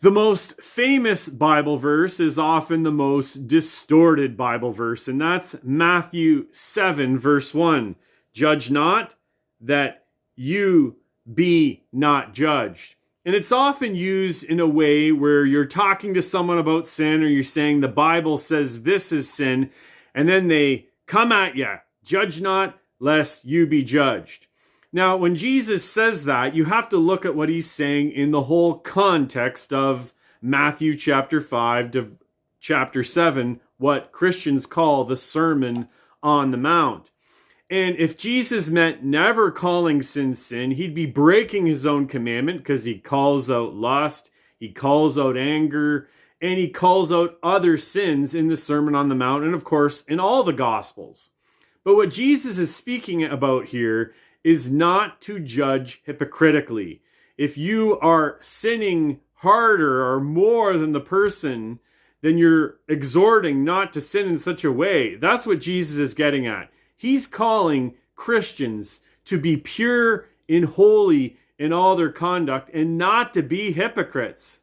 The most famous Bible verse is often the most distorted Bible verse, and that's Matthew 7, verse 1. Judge not, that you be not judged. And it's often used in a way where you're talking to someone about sin, or you're saying the Bible says this is sin, and then they come at you. Judge not, lest you be judged. Now, when Jesus says that, you have to look at what he's saying in the whole context of Matthew chapter 5 to chapter 7, what Christians call the Sermon on the Mount. And if Jesus meant never calling sin sin, he'd be breaking his own commandment, because he calls out lust, he calls out anger, and he calls out other sins in the Sermon on the Mount, and of course in all the Gospels. But what Jesus is speaking about here is not to judge hypocritically. If you are sinning harder or more than the person, then you're exhorting not to sin in such a way. That's what Jesus is getting at. He's calling Christians to be pure and holy in all their conduct and not to be hypocrites.